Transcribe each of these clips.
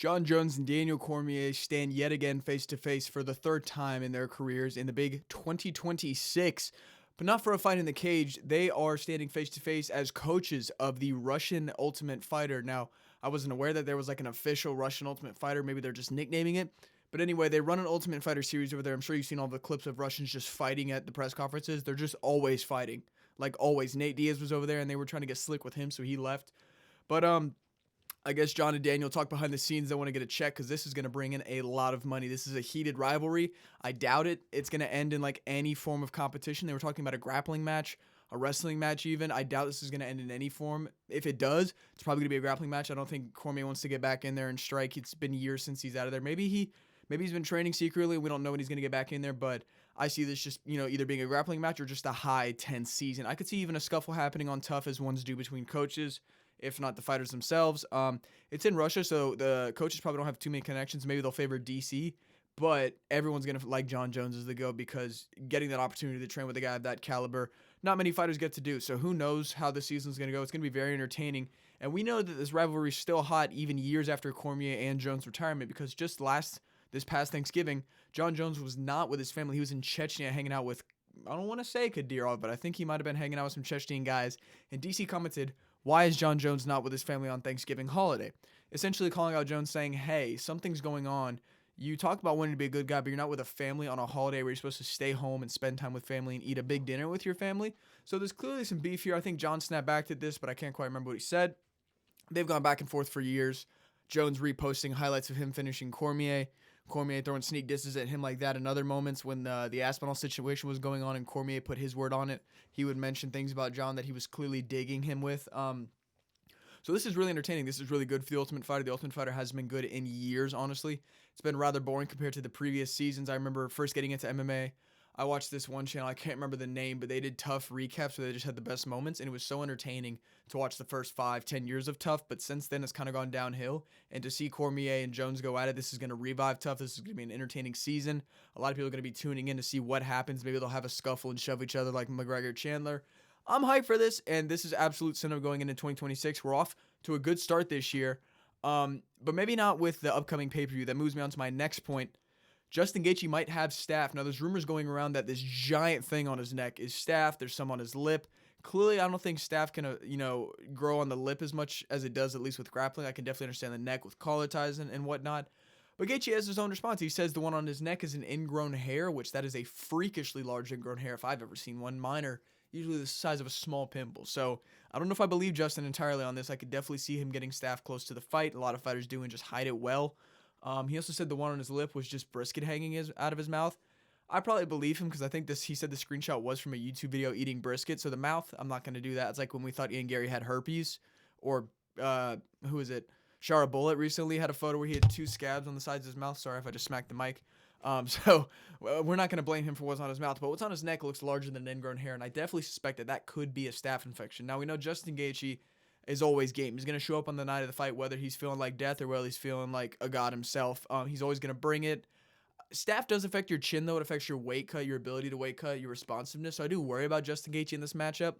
John Jones and Daniel Cormier stand yet again face to face for the third time in their careers in the big 2026. But not for a fight in the cage. They are standing face to face as coaches of the Russian Ultimate Fighter. Now, I wasn't aware that there was like an official Russian Ultimate Fighter. Maybe they're just nicknaming it. But anyway, they run an Ultimate Fighter series over there. I'm sure you've seen all the clips of Russians just fighting at the press conferences. They're just always fighting. Like always. Nate Diaz was over there and they were trying to get slick with him, so he left. But I guess John and Daniel talk behind the scenes. They want to get a check because this is going to bring in a lot of money. This is a heated rivalry. I doubt it. It's going to end in like any form of competition. They were talking about a grappling match, a wrestling match even. I doubt this is going to end in any form. If it does, it's probably going to be a grappling match. I don't think Cormier wants to get back in there and strike. It's been years since he's out of there. Maybe he's been training secretly. We don't know when he's going to get back in there, but I see this just, either being a grappling match or just a high tense season. I could see even a scuffle happening on Tough as ones do between coaches, if not the fighters themselves. It's in Russia, so the coaches probably don't have too many connections. Maybe they'll favor DC, but everyone's going to like John Jones as the GOAT because getting that opportunity to train with a guy of that caliber, not many fighters get to do. So who knows how the season's going to go. It's going to be very entertaining. And we know that this rivalry is still hot even years after Cormier and Jones' retirement because just this past Thanksgiving, John Jones was not with his family. He was in Chechnya hanging out with, I don't want to say Kadyrov, but I think he might have been hanging out with some Chechen guys. And DC commented, "Why is John Jones not with his family on Thanksgiving holiday?" Essentially calling out Jones saying, hey, something's going on. You talk about wanting to be a good guy, but you're not with a family on a holiday where you're supposed to stay home and spend time with family and eat a big dinner with your family. So there's clearly some beef here. I think John snapped back at this, but I can't quite remember what he said. They've gone back and forth for years. Jones reposting highlights of him finishing Cormier throwing sneak disses at him like that in other moments when the Aspinall situation was going on and Cormier put his word on it. He would mention things about John that he was clearly digging him with. So this is really entertaining. This is really good for the Ultimate Fighter. The Ultimate Fighter hasn't been good in years, honestly. It's been rather boring compared to the previous seasons. I remember first getting into MMA. I watched this one channel. I can't remember the name, but they did Tough recaps where they just had the best moments, and it was so entertaining to watch the first 5-10 years of Tough, but since then it's kind of gone downhill, and to see Cormier and Jones go at it, this is going to revive Tough. This is going to be an entertaining season. A lot of people are going to be tuning in to see what happens. Maybe they'll have a scuffle and shove each other like McGregor Chandler. I'm hyped for this, and this is absolute cinema going into 2026. We're off to a good start this year, but maybe not with the upcoming pay-per-view. That moves me on to my next point. Justin Gaethje might have staph. Now, there's rumors going around that this giant thing on his neck is staph. There's some on his lip. Clearly, I don't think staph can, grow on the lip as much as it does, at least with grappling. I can definitely understand the neck with collar ties and whatnot. But Gaethje has his own response. He says the one on his neck is an ingrown hair, which that is a freakishly large ingrown hair if I've ever seen one. Mine are usually the size of a small pimple. So I don't know if I believe Justin entirely on this. I could definitely see him getting staph close to the fight. A lot of fighters do and just hide it well. He also said the one on his lip was just brisket hanging out of his mouth. I probably believe him because I think he said the screenshot was from a YouTube video eating brisket. So the mouth, I'm not going to do that. It's like when we thought Ian Gary had herpes, or who is it? Shara Bullet recently had a photo where he had 2 scabs on the sides of his mouth. Sorry if I just smacked the mic. So we're not going to blame him for what's on his mouth, but what's on his neck looks larger than an ingrown hair, and I definitely suspect that could be a staph infection. Now, we know Justin Gaethje is always game. He's going to show up on the night of the fight, whether he's feeling like death or whether he's feeling like a god himself. He's always going to bring it. Staph does affect your chin, though. It affects your weight cut, your ability to weight cut, your responsiveness. So I do worry about Justin Gaethje in this matchup.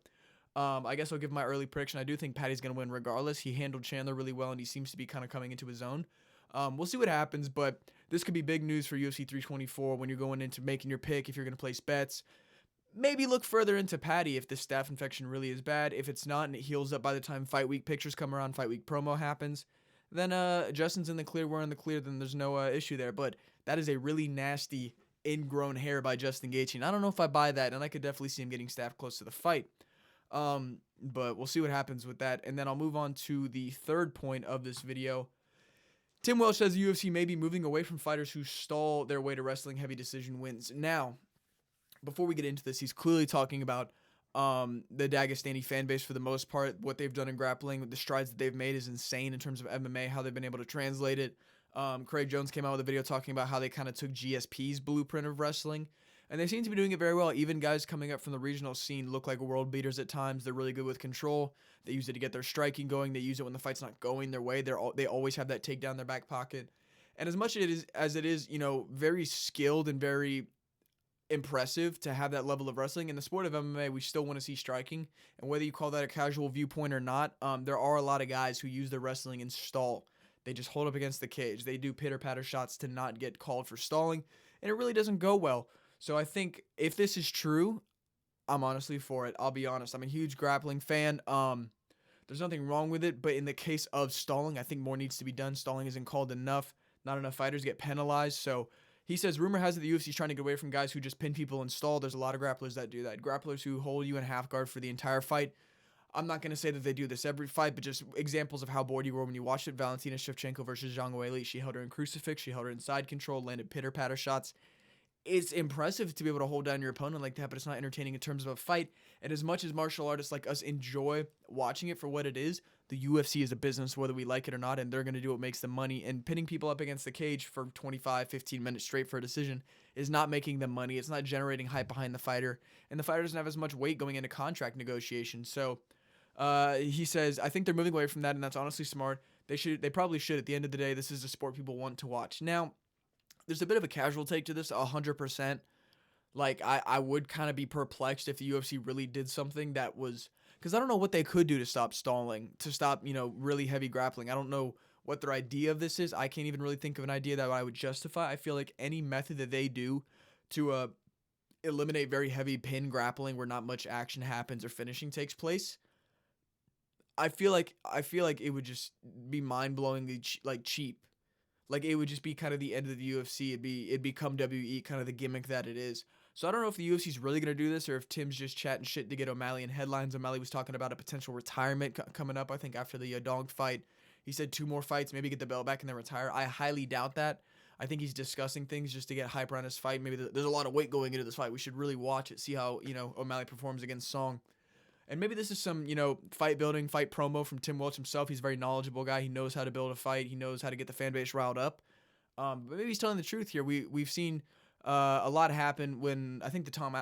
I guess I'll give my early prediction. I do think Patty's going to win regardless. He handled Chandler really well, and he seems to be kind of coming into his own. We'll see what happens, but this could be big news for UFC 324 when you're going into making your pick, if you're going to place bets. Maybe look further into Patty if this staph infection really is bad. If it's not and it heals up by the time fight week pictures come around, fight week promo happens, then Justin's in the clear, we're in the clear, then there's no issue there. But that is a really nasty ingrown hair by Justin Gaethje, and I don't know if I buy that, and I could definitely see him getting staph close to the fight. But we'll see what happens with that. And then I'll move on to the third point of this video. Tim Welch says the UFC may be moving away from fighters who stall their way to wrestling heavy decision wins. Now, before we get into this, he's clearly talking about the Dagestani fan base for the most part. What they've done in grappling, the strides that they've made is insane in terms of MMA, how they've been able to translate it. Craig Jones came out with a video talking about how they kind of took GSP's blueprint of wrestling, and they seem to be doing it very well. Even guys coming up from the regional scene look like world beaters at times. They're really good with control. They use it to get their striking going. They use it when the fight's not going their way. They always have that takedown in their back pocket. And as much as it is, very skilled and very impressive to have that level of wrestling. In the sport of MMA, we still want to see striking, and whether you call that a casual viewpoint or not, there are a lot of guys who use their wrestling and stall. They just hold up against the cage. They do pitter-patter shots to not get called for stalling, and it really doesn't go well. So I think if this is true, I'm honestly for it. I'll be honest. I'm a huge grappling fan. There's nothing wrong with it, but in the case of stalling, I think more needs to be done. Stalling isn't called enough. Not enough fighters get penalized. So he says, rumor has it the UFC is trying to get away from guys who just pin people and stall. There's a lot of grapplers that do that. Grapplers who hold you in half guard for the entire fight. I'm not going to say that they do this every fight, but just examples of how bored you were when you watched it. Valentina Shevchenko versus Zhang Weili. She held her in crucifix. She held her in side control, landed pitter-patter shots. It's impressive to be able to hold down your opponent like that, but it's not entertaining in terms of a fight. And as much as martial artists like us enjoy watching it for what it is, the UFC is a business, whether we like it or not, and they're going to do what makes them money. And pinning people up against the cage for 25, 15 minutes straight for a decision is not making them money. It's not generating hype behind the fighter. And the fighter doesn't have as much weight going into contract negotiations. So he says, I think they're moving away from that, and that's honestly smart. They probably should. At the end of the day, this is a sport people want to watch. Now, there's a bit of a casual take to this, 100%. Like, I would kind of be perplexed if the UFC really did something that was... Because I don't know what they could do to stop stalling, to stop, really heavy grappling. I don't know what their idea of this is. I can't even really think of an idea that I would justify. I feel like any method that they do to eliminate very heavy pin grappling where not much action happens or finishing takes place, I feel like it would just be mind-blowingly cheap. Like, it would just be kind of the end of the UFC. It'd become WE, kind of the gimmick that it is. So I don't know if the UFC's really going to do this or if Tim's just chatting shit to get O'Malley in headlines. O'Malley was talking about a potential retirement coming up, I think, after the Dong fight. He said 2 more fights, maybe get the belt back and then retire. I highly doubt that. I think he's discussing things just to get hype around his fight. Maybe there's a lot of weight going into this fight. We should really watch it, see how, O'Malley performs against Song. And maybe this is some, fight building, fight promo from Tim Welch himself. He's a very knowledgeable guy. He knows how to build a fight. He knows how to get the fan base riled up. But maybe he's telling the truth here. We've seen a lot happen when I think the Tom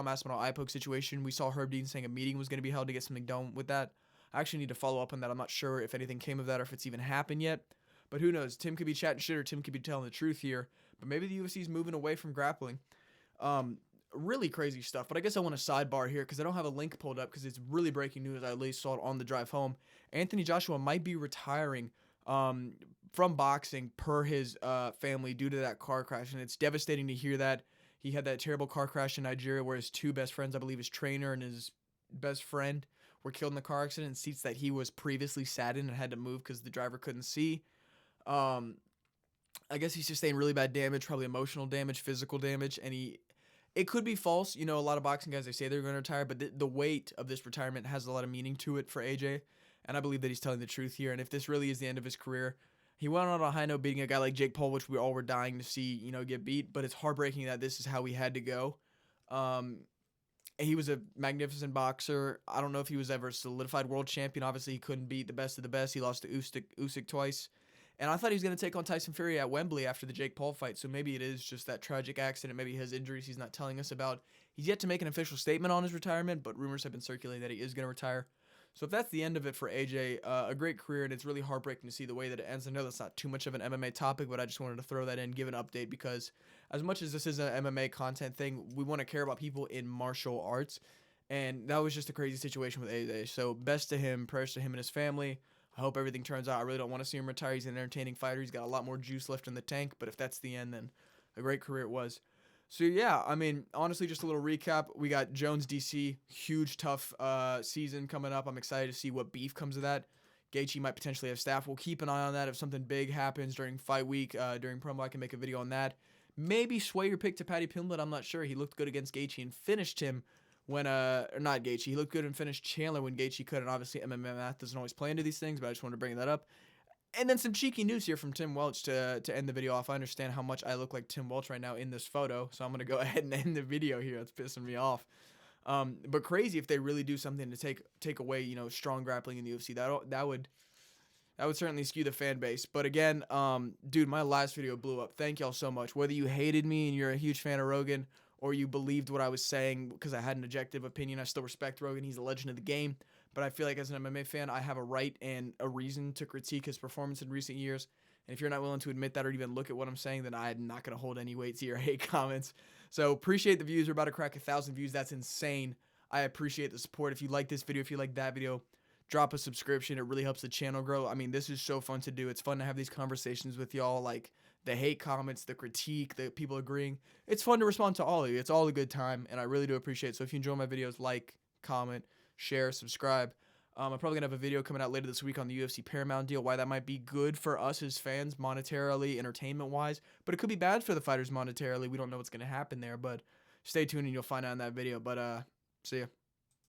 Aspinall eye poke situation. We saw Herb Dean saying a meeting was going to be held to get something done with that. I actually need to follow up on that. I'm not sure if anything came of that or if it's even happened yet. But who knows? Tim could be chatting shit or Tim could be telling the truth here. But maybe the UFC is moving away from grappling. Really crazy stuff. But I guess I want to sidebar here because I don't have a link pulled up because it's really breaking news. I at least saw it on the drive home. Anthony Joshua might be retiring from boxing per his family due to that car crash. And it's devastating to hear that. He had that terrible car crash in Nigeria where his 2 best friends, I believe his trainer and his best friend, were killed in the car accident in seats that he was previously sat in and had to move because the driver couldn't see. I guess he sustained really bad damage, probably emotional damage, physical damage, and it could be false. A lot of boxing guys, they say they're going to retire, but the weight of this retirement has a lot of meaning to it for AJ, and I believe that he's telling the truth here. And if this really is the end of his career, he went on a high note beating a guy like Jake Paul, which we all were dying to see, get beat, but it's heartbreaking that this is how he had to go. He was a magnificent boxer. I don't know if he was ever a solidified world champion. Obviously, he couldn't beat the best of the best. He lost to Usyk twice. And I thought he was going to take on Tyson Fury at Wembley after the Jake Paul fight. So maybe it is just that tragic accident. Maybe his injuries he's not telling us about. He's yet to make an official statement on his retirement, but rumors have been circulating that he is going to retire. So if that's the end of it for AJ, a great career, and it's really heartbreaking to see the way that it ends. I know that's not too much of an MMA topic, but I just wanted to throw that in, give an update, because as much as this is an MMA content thing, we want to care about people in martial arts. And that was just a crazy situation with AJ. So best to him, prayers to him and his family. I hope everything turns out. I really don't want to see him retire. He's an entertaining fighter. He's got a lot more juice left in the tank. But if that's the end, then a great career it was. So, yeah, I mean, honestly, just a little recap. We got Jones, DC, huge, tough season coming up. I'm excited to see what beef comes of that. Gaethje might potentially have Staph. We'll keep an eye on that. If something big happens during fight week, during promo, I can make a video on that. Maybe sway your pick to Paddy Pimblett. I'm not sure. He looked good against Gaethje and finished him when, or not Gaethje. He looked good and finished Chandler when Gaethje could. And obviously, MMA math doesn't always play into these things, but I just wanted to bring that up. And then some cheeky news here from Tim Welch to end the video off. I understand how much I look like Tim Welch right now in this photo, so I'm going to go ahead and end the video here. It's pissing me off. But crazy if they really do something to take away, strong grappling in the UFC. That would certainly skew the fan base. But again, dude, my last video blew up. Thank y'all so much. Whether you hated me and you're a huge fan of Rogan, or you believed what I was saying because I had an objective opinion, I still respect Rogan. He's a legend of the game. But I feel like as an MMA fan, I have a right and a reason to critique his performance in recent years. And if you're not willing to admit that or even look at what I'm saying, then I'm not going to hold any weight to your hate comments. So appreciate the views. We're about to crack 1,000 views. That's insane. I appreciate the support. If you like this video, if you like that video, drop a subscription. It really helps the channel grow. I mean, this is so fun to do. It's fun to have these conversations with y'all, like the hate comments, the critique, the people agreeing. It's fun to respond to all of you. It's all a good time, and I really do appreciate it. So if you enjoy my videos, like, comment, share, subscribe. I'm probably going to have a video coming out later this week on the UFC Paramount deal, why that might be good for us as fans monetarily, entertainment-wise, but it could be bad for the fighters monetarily. We don't know what's going to happen there, but stay tuned and you'll find out in that video. But see ya.